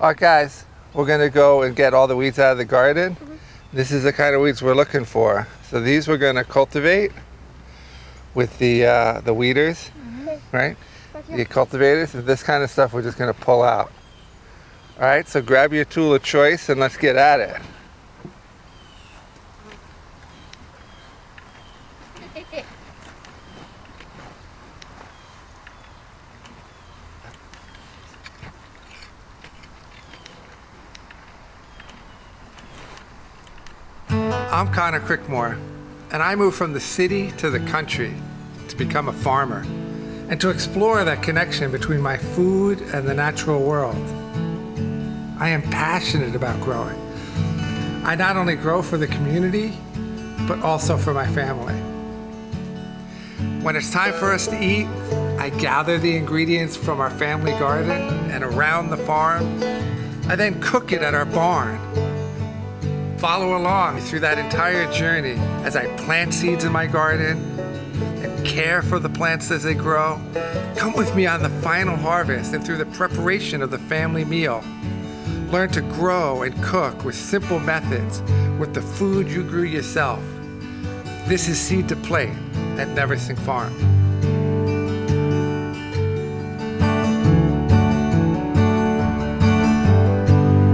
All right, guys, we're gonna go and get all the weeds out of the garden. This is the kind of weeds we're looking for. So these we're gonna cultivate with the weeders, right? The cultivators, and this kind of stuff we're just gonna pull out. All right, so grab your tool of choice and let's get at it. I'm Conor Crickmore, and I moved from the city to the country to become a farmer and to explore that connection between my food and the natural world. I am passionate about growing. I not only grow for the community, but also for my family. When it's time for us to eat, I gather the ingredients from our family garden and around the farm. I then cook it at our barn. Follow along through that entire journey as I plant seeds in my garden and care for the plants as they grow. Come with me on the final harvest and through the preparation of the family meal. Learn to grow and cook with simple methods with the food you grew yourself. This is Seed to Plate at Neversink Farm.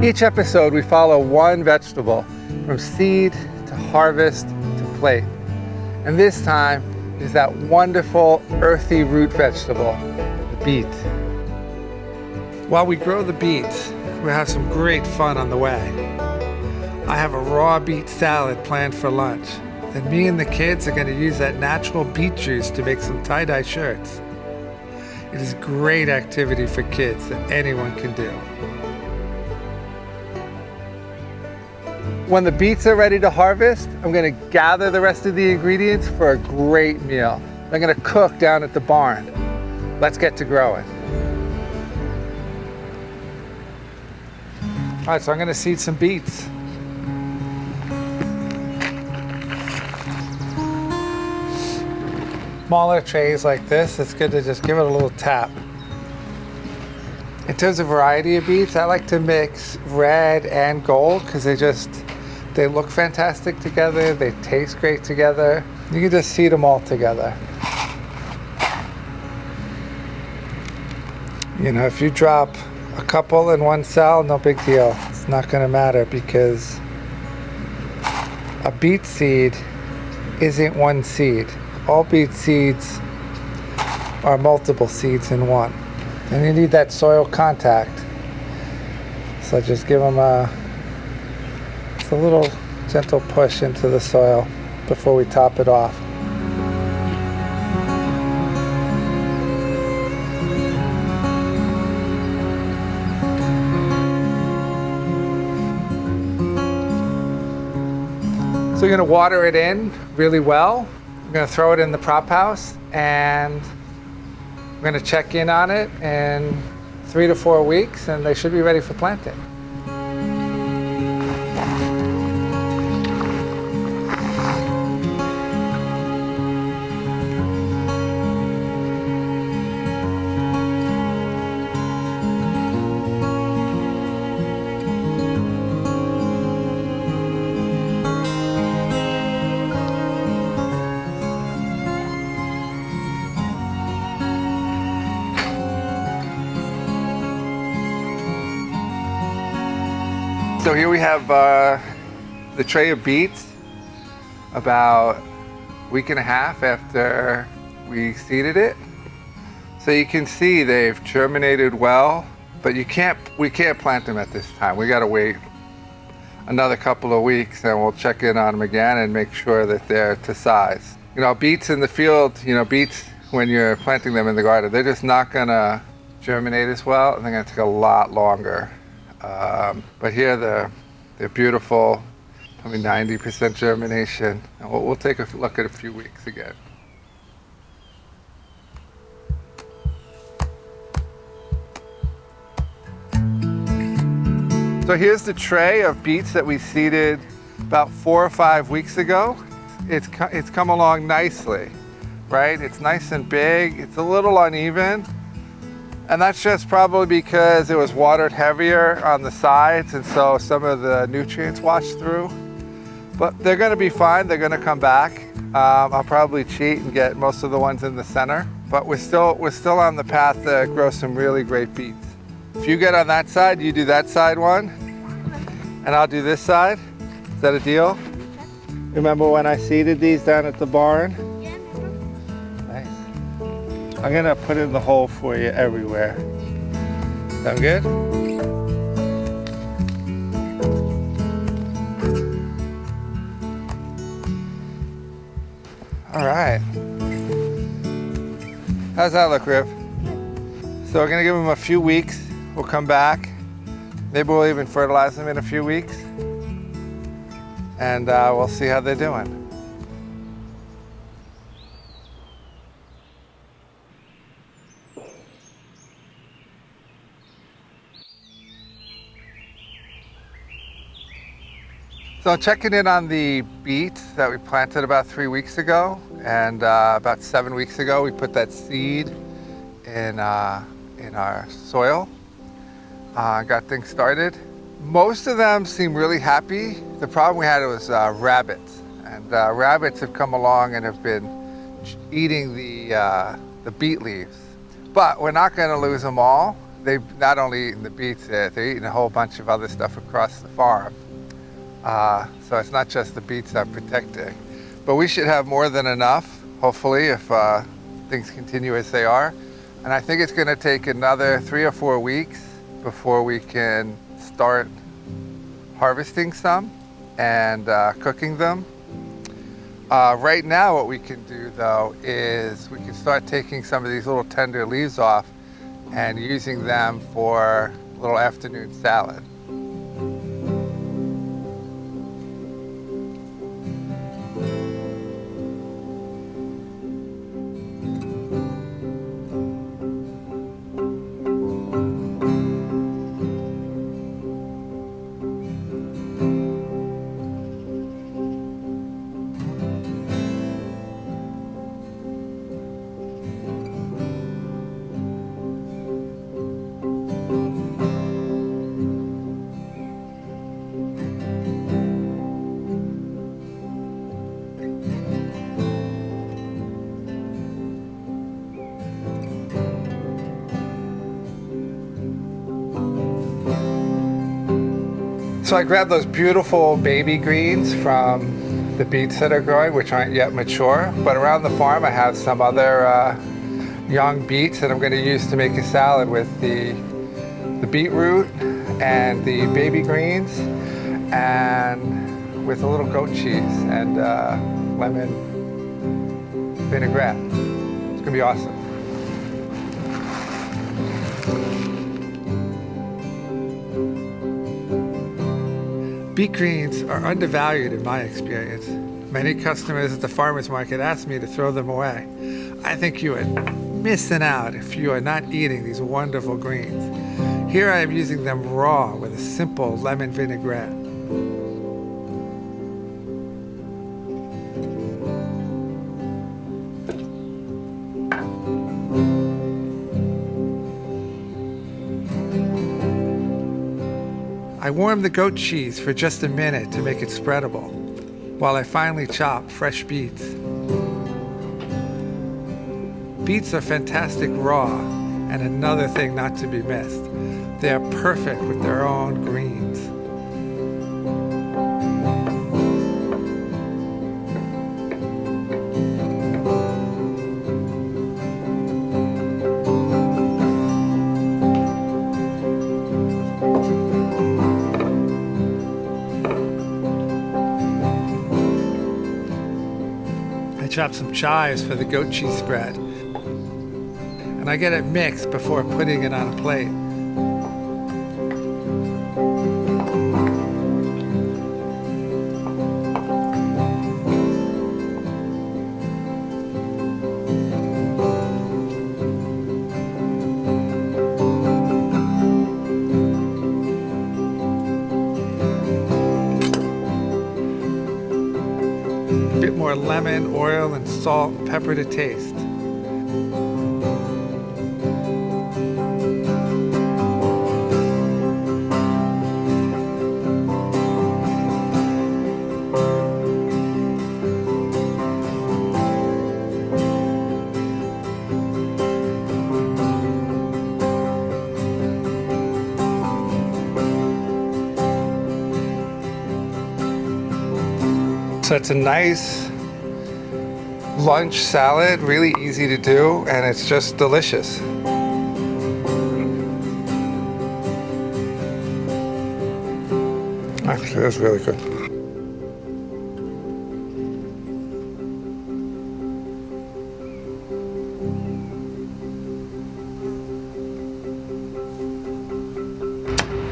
Each episode we follow one vegetable from seed to harvest to plate. And this time is that wonderful earthy root vegetable, the beet. While we grow the beets, we'll have some great fun on the way. I have a raw beet salad planned for lunch. Then me and the kids are going to use that natural beet juice to make some tie-dye shirts. It is a great activity for kids that anyone can do. When the beets are ready to harvest, I'm going to gather the rest of the ingredients for a great meal. I'm going to cook down at the barn. Let's get to growing. All right, so I'm going to seed some beets. Smaller trays like this, it's good to just give it a little tap. In terms of variety of beets, I like to mix red and gold because they look fantastic together, they taste great together. You can just seed them all together. You know, if you drop a couple in one cell, no big deal. It's not going to matter because a beet seed isn't one seed. All beet seeds are multiple seeds in one. And you need that soil contact. So just give them a little gentle push into the soil before we top it off. So you're going to water it in really well. I'm going to throw it in the prop house and I'm going to check in on it in 3 to 4 weeks and they should be ready for planting. So here we have the tray of beets about a week and a half after we seeded it. So you can see they've germinated well, but we can't plant them at this time. We gotta wait another couple of weeks and we'll check in on them again and make sure that they're to size. You know, beets in the field, beets when you're planting them in the garden, they're just not gonna germinate as well and they're gonna take a lot longer. But here they're beautiful, probably 90% germination. And we'll take a look at a few weeks again. So here's the tray of beets that we seeded about 4 or 5 weeks ago. It's come along nicely, right? It's nice and big. It's a little uneven. And that's just probably because it was watered heavier on the sides, and so some of the nutrients washed through. But they're gonna be fine, they're gonna come back. I'll probably cheat and get most of the ones in the center, but we're still on the path to grow some really great beets. If you get on that side, you do that side one, and I'll do this side. Is that a deal? Remember when I seeded these down at the barn? Yeah. Nice. I'm gonna put in the hole for you everywhere. Sound good? All right. How's that look, Riv? So we're gonna give them a few weeks. We'll come back. Maybe we'll even fertilize them in a few weeks. And we'll see how they're doing. So checking in on the beet that we planted about 3 weeks ago, and about 7 weeks ago we put that seed in our soil, got things started. Most of them seem really happy. The problem we had was rabbits, and rabbits have come along and have been eating the beet leaves. But we're not going to lose them all. They've not only eaten the beets, they're eating a whole bunch of other stuff across the farm. So it's not just the beets I'm protecting, but we should have more than enough, hopefully, if things continue as they are. And I think it's going to take another 3 or 4 weeks before we can start harvesting some and cooking them. Right now what we can do though is we can start taking some of these little tender leaves off and using them for a little afternoon salad. So I grabbed those beautiful baby greens from the beets that are growing, which aren't yet mature. But around the farm I have some other young beets that I'm going to use to make a salad with the beetroot and the baby greens, and with a little goat cheese and lemon vinaigrette. It's going to be awesome. Beet greens are undervalued in my experience. Many customers at the farmer's market ask me to throw them away. I think you are missing out if you are not eating these wonderful greens. Here I am using them raw with a simple lemon vinaigrette. I warm the goat cheese for just a minute to make it spreadable, while I finely chop fresh beets. Beets are fantastic raw, and another thing not to be missed, they are perfect with their own greens. Chop some chives for the goat cheese spread, and I get it mixed before putting it on a plate. More lemon, oil, and salt, pepper to taste. So it's a nice lunch salad, really easy to do, and it's just delicious. Actually, that's really good.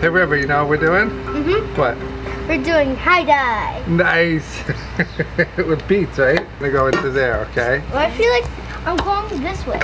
Hey River, you know what we're doing? Mm-hmm. What? We're doing high dive. Nice. With Beets, right? I'm gonna go into there, okay? Well, I feel like I'm going this way.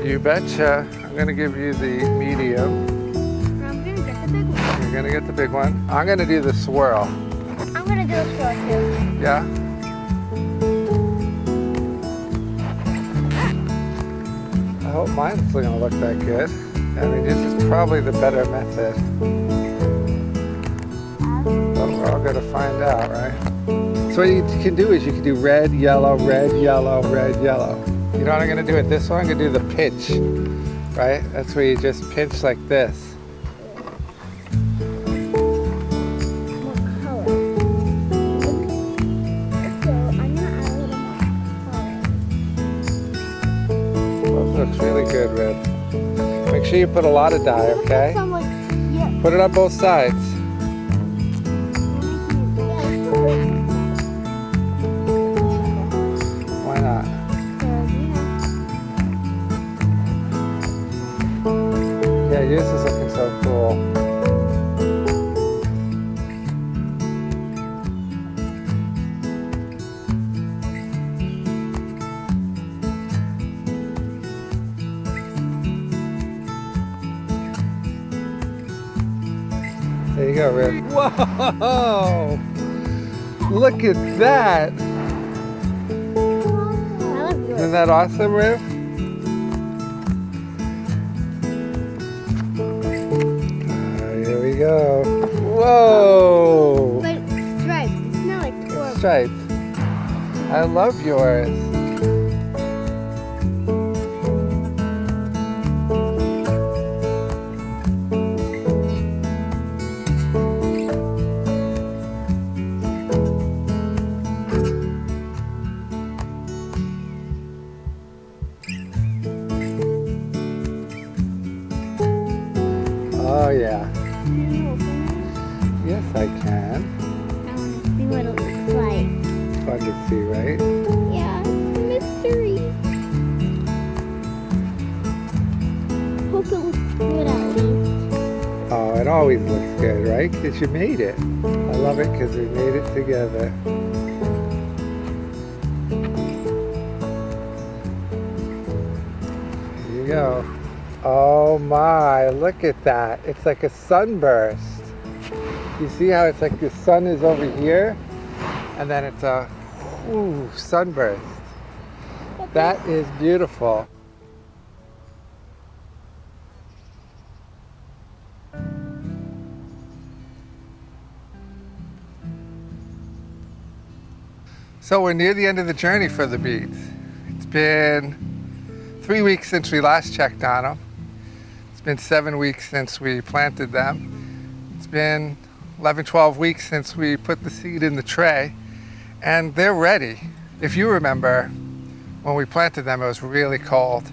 You betcha. I'm gonna give you the medium. I'm gonna get the big one. You're gonna get the big one. I'm gonna do the swirl. I'm gonna do a swirl too. Yeah? I hope mine's still gonna look that good. I mean, this is probably the better method. But we're all gonna find out, right? So what you can do is you can do red, yellow, red, yellow, red, yellow. You know what I'm gonna do with this one? I'm gonna do the pinch, right? That's where you just pinch like this. What color? So I'm gonna add a little more color. Well, looks really good, Red. Make sure you put a lot of dye, okay? Some, like, yeah. Put it on both sides. Why not? Yeah, yours is looking so cool. There you go, Rick. Whoa! Look at that! Isn't that awesome, Riv? Here we go. Whoa! But it's striped. It's not like It's striped. I love yours. Oh yeah. Yes, I can. I want to see what it looks like. It's fun to see, right? Yeah, it's a mystery. Hope it looks good at least. Oh, it always looks good, right? Because you made it. I love it because we made it together. Here you go. Oh my, look at that. It's like a sunburst. You see how it's like the sun is over here and then it's a sunburst. That is beautiful. So we're near the end of the journey for the Beets. It's been 3 weeks since we last checked on them. It's been 7 weeks since we planted them. It's been 11, 12 weeks since we put the seed in the tray, and they're ready. If you remember, when we planted them, it was really cold.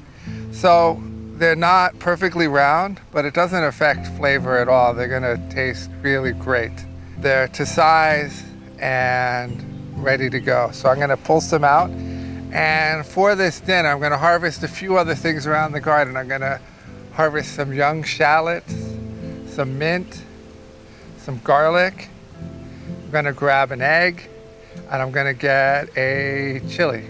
So they're not perfectly round, but it doesn't affect flavor at all. They're gonna taste really great. They're to size and ready to go. So I'm gonna pull some out And for this dinner, I'm going to harvest a few other things around the garden. I'm going to harvest some young shallots, some mint, some garlic. I'm going to grab an egg, and I'm going to get a chili.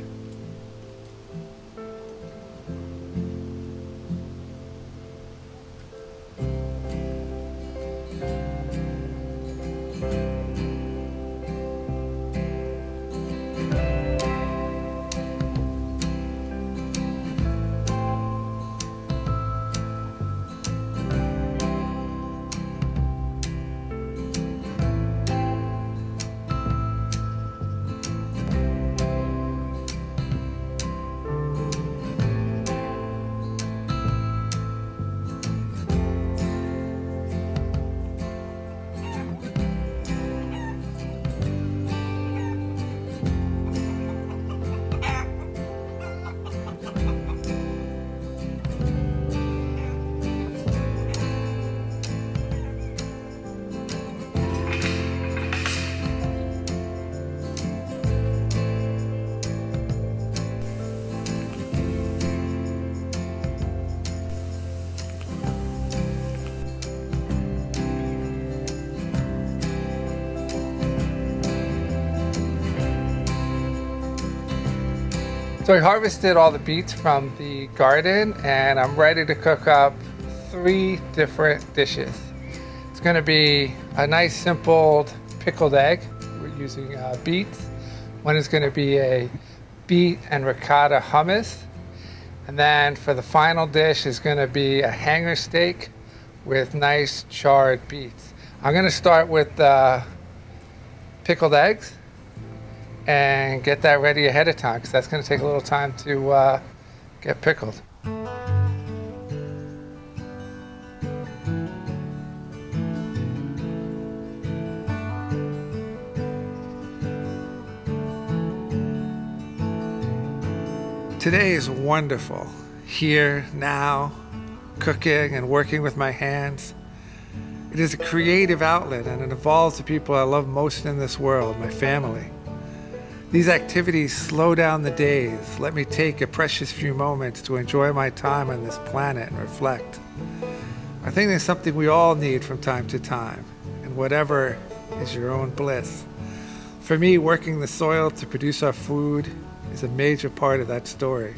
So I harvested all the beets from the garden, and I'm ready to cook up 3 different dishes. It's going to be a nice simple pickled egg. We're using beets. One is going to be a beet and ricotta hummus. And then for the final dish is going to be a hanger steak with nice charred beets. I'm going to start with the pickled eggs and get that ready ahead of time, because that's going to take a little time to get pickled. Today is wonderful. Here, now, cooking and working with my hands. It is a creative outlet, and it involves the people I love most in this world, my family. These activities slow down the days, let me take a precious few moments to enjoy my time on this planet and reflect. I think there's something we all need from time to time, and whatever is your own bliss. For me, working the soil to produce our food is a major part of that story.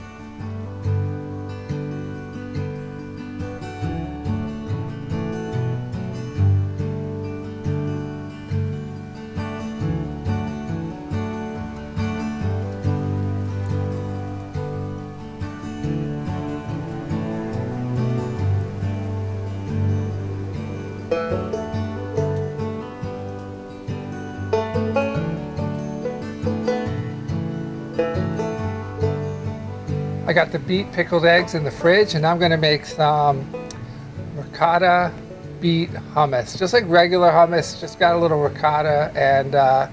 I got the beet pickled eggs in the fridge, and I'm going to make some ricotta beet hummus. Just like regular hummus, just got a little ricotta and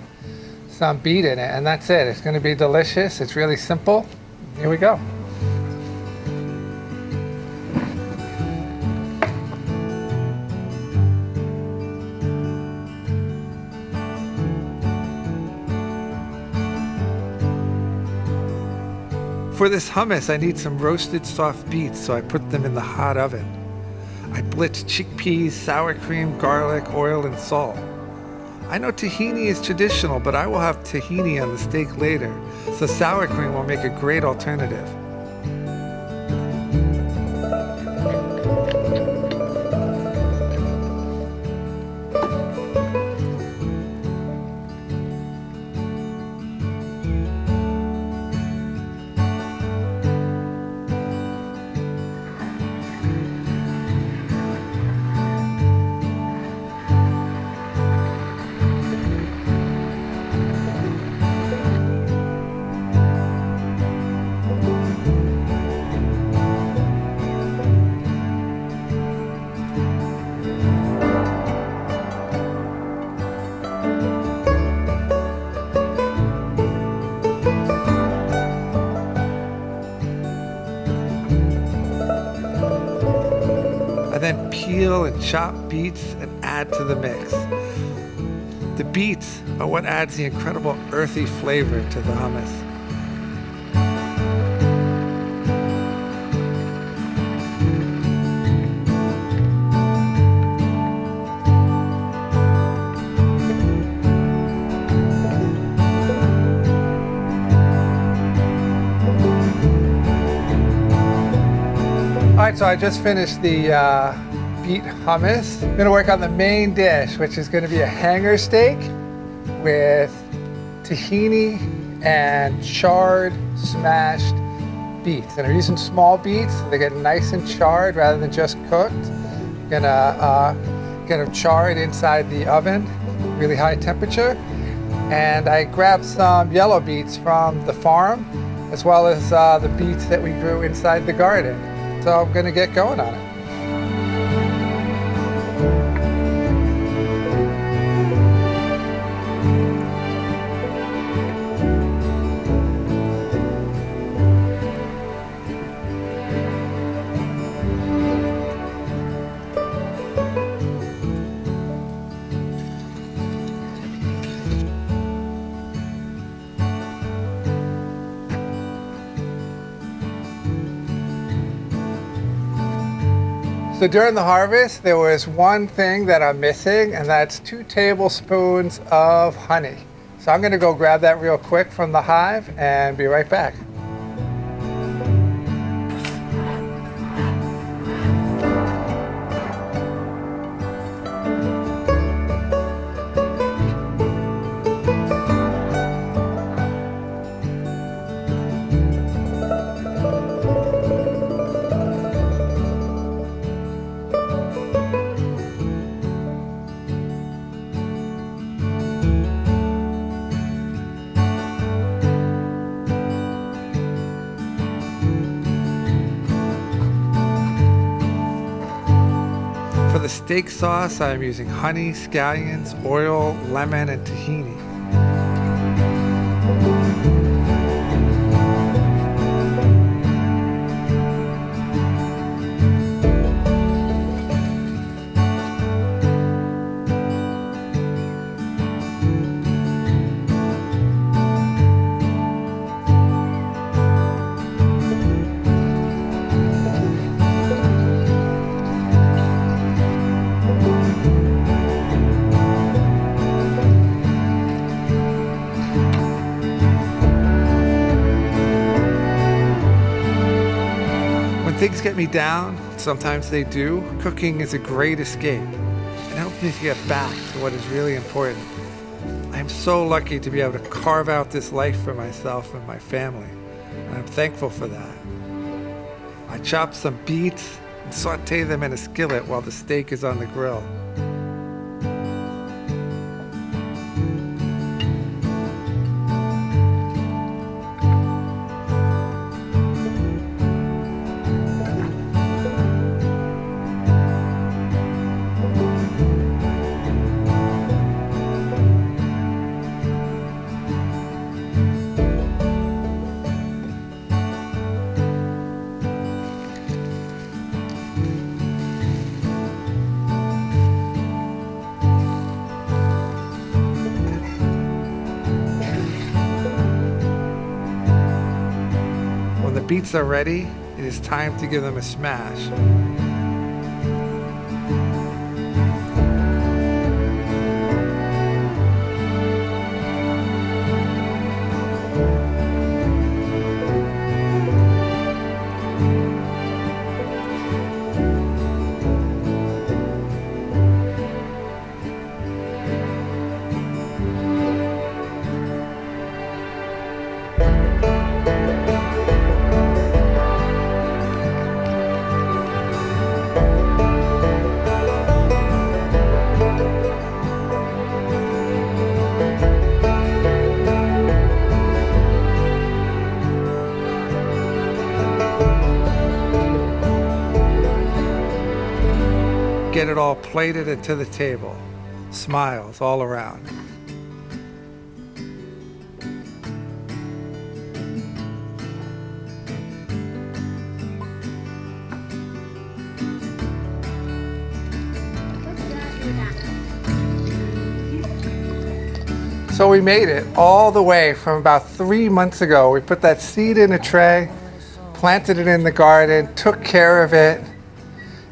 some beet in it, and that's it. It's going to be delicious. It's really simple. Here we go. For this hummus, I need some roasted soft beets, so I put them in the hot oven. I blitzed chickpeas, sour cream, garlic, oil, and salt. I know tahini is traditional, but I will have tahini on the steak later, so sour cream will make a great alternative. Then peel and chop beets and add to the mix. The beets are what adds the incredible earthy flavor to the hummus. right, so I just finished the beet hummus. I'm gonna work on the main dish, which is gonna be a hanger steak with tahini and charred, smashed beets. And I'm using small beets so they get nice and charred rather than just cooked. I'm gonna get them charred inside the oven, really high temperature. And I grabbed some yellow beets from the farm, as well as the beets that we grew inside the garden. So I'm gonna get going on it. So during the harvest, there was one thing that I'm missing, and that's 2 tablespoons of honey. So I'm gonna go grab that real quick from the hive and be right back. For the steak sauce, I'm using honey, scallions, oil, lemon, and tahini. Things get me down, sometimes they do. Cooking is a great escape. It helps me to get back to what is really important. I'm so lucky to be able to carve out this life for myself and my family, and I'm thankful for that. I chop some beets and saute them in a skillet while the steak is on the grill. When the beets are ready, it is time to give them a smash. Get it all plated and to the table. Smiles all around. So we made it all the way from about 3 months ago. We put that seed in a tray, planted it in the garden, took care of it,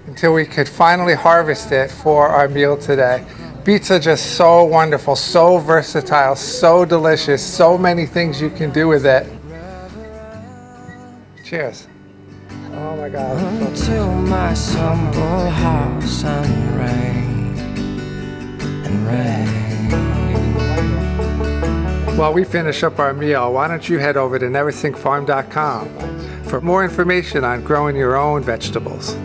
until we could finally harvest it for our meal today. Beets are just so wonderful, so versatile, so delicious, so many things you can do with it. Cheers. Oh. Oh my God. Until my humble house and rain. While we finish up our meal, why don't you head over to neversinkfarm.com for more information on growing your own vegetables.